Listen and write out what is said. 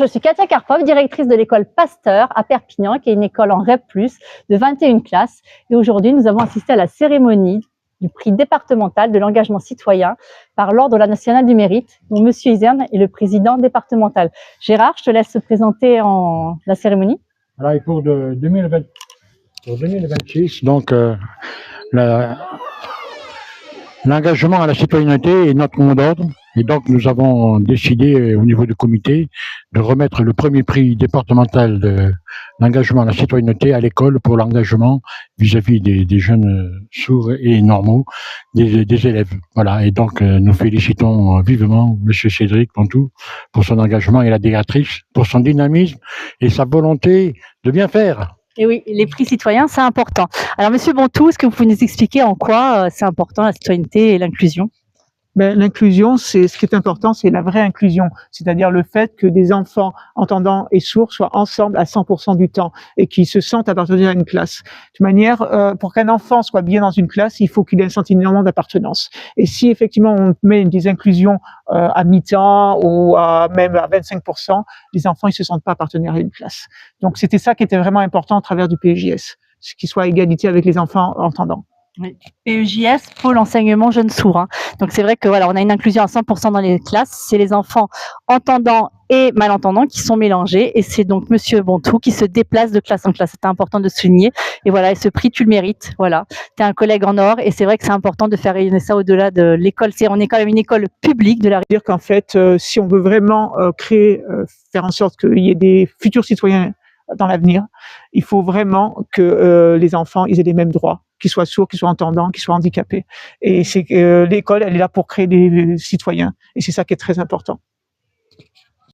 Je suis Katia Karpov, directrice de l'école Pasteur à Perpignan, qui est une école en REP+, de 21 classes. Et aujourd'hui, nous avons assisté à la cérémonie du prix départemental de l'engagement citoyen par l'Ordre national du mérite, dont Monsieur Iserne est le président départemental. Gérard, je te laisse présenter la cérémonie. Alors, et pour 2026, donc, l'engagement à la citoyenneté est notre mot d'ordre. Et donc, nous avons décidé au niveau du comité de remettre le premier prix départemental de l'engagement à la citoyenneté à l'école pour l'engagement vis-à-vis des jeunes sourds et normaux, des élèves. Voilà. Et donc, nous félicitons vivement Monsieur Cédric Pontou pour son engagement et la directrice pour son dynamisme et sa volonté de bien faire. Et oui, les prix citoyens, c'est important. Alors, Monsieur Pontou, est-ce que vous pouvez nous expliquer en quoi c'est important la citoyenneté et l'inclusion? L'inclusion, ce qui est important, c'est la vraie inclusion, c'est-à-dire le fait que des enfants entendants et sourds soient ensemble à 100% du temps et qu'ils se sentent appartenir à une classe. De manière, pour qu'un enfant soit bien dans une classe, il faut qu'il ait un sentiment d'appartenance. Et si effectivement on met des inclusions à mi-temps ou même à 25%, les enfants ils se sentent pas appartenir à une classe. Donc c'était ça qui était vraiment important au travers du PEJS, ce qui soit à égalité avec les enfants entendants. Oui. PEJS, Pôle enseignement jeunes sourds. Hein. Donc c'est vrai que voilà, on a une inclusion à 100% dans les classes. C'est les enfants entendants et malentendants qui sont mélangés. Et c'est donc Monsieur Pontou qui se déplace de classe en classe. C'était important de souligner. Et voilà, et ce prix, tu le mérites. Voilà, tu es un collègue en or. Et c'est vrai que c'est important de faire rayonner ça au-delà de l'école. On est quand même une école publique de la. Dire qu'en fait, si on veut vraiment faire en sorte qu'il y ait des futurs citoyens dans l'avenir, il faut vraiment que les enfants ils aient les mêmes droits, qu'ils soient sourds, qu'ils soient entendants, qu'ils soient handicapés. Et c'est l'école, elle est là pour créer des citoyens. Et c'est ça qui est très important.